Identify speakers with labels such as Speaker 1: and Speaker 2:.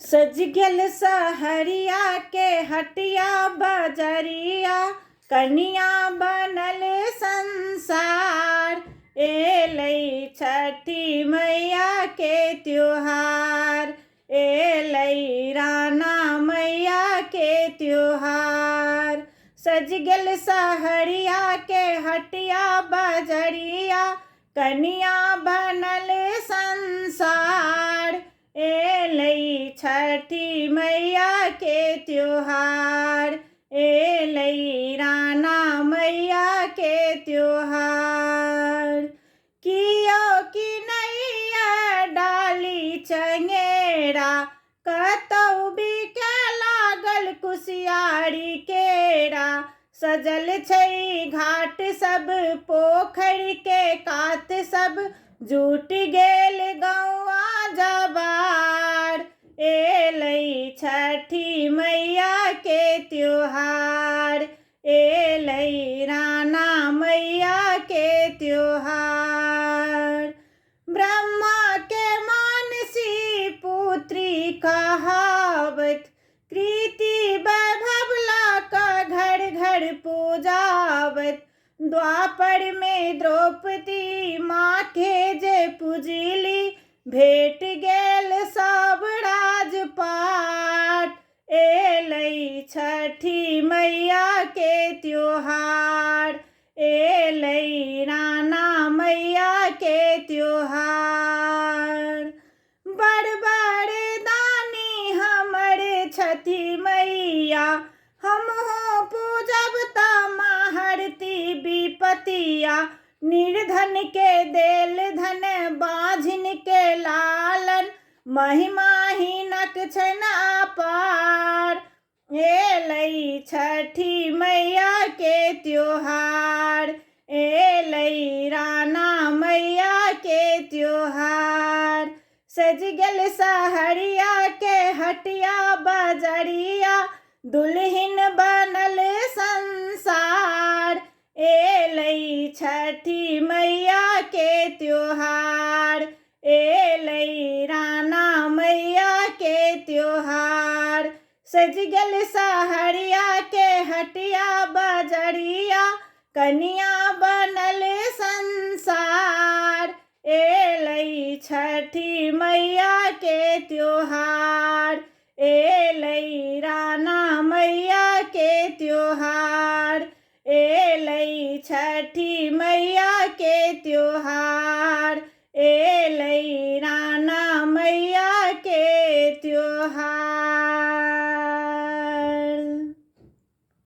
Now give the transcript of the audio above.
Speaker 1: सज गेल सहरिया के हटिया बजरिया, कनिया बनल संसार। एलै छठी मैया के त्योहार, एलै राना मैया के त्योहार। सज गेल सहरिया के हटिया बजरिया, कनिया बनल संसार। एलै छठी मैया के त्योहार, एलै राना मैया के त्योहार। कियो की नैया डाली चंगेरा, कतौ बिके लागल कुसियारी केरा। सजल छै घाट सब पोखरि के कात सब, जुट गेल गौआ जवार। एलै छठी मैया के त्योहार, एलै राना मैया के त्योहार। ब्रह्मा के मानसी पुत्री कहावत, कृति वैभव लाका घर घर पूजावत। द्वापर में द्रौपदी माँ के जे पूजली, भेट गेल सब राजपाट। एलै छठी मैया के त्योहार, एलै राना मैया के त्योहार। बड़ बड़ दानी हमर छठी मैया, हमहु पूजब त महरती विपतिया। निर्धन के देल धन, बाझिन के लालन, महिमाहीनक छन अपार। एलै छठी मैया के त्योहार, एलै राना मैया के त्योहार। सज गेल सहरिया के हटिया बजरिया, दुल्हिन बनल संसार। एलै छठी मैया के त्योहार, एलै राना मैया के त्योहार। सज गेल सहरिया के हटिया बजरिया, कनिया बनल संसार। एलै छठी मैया के त्योहार।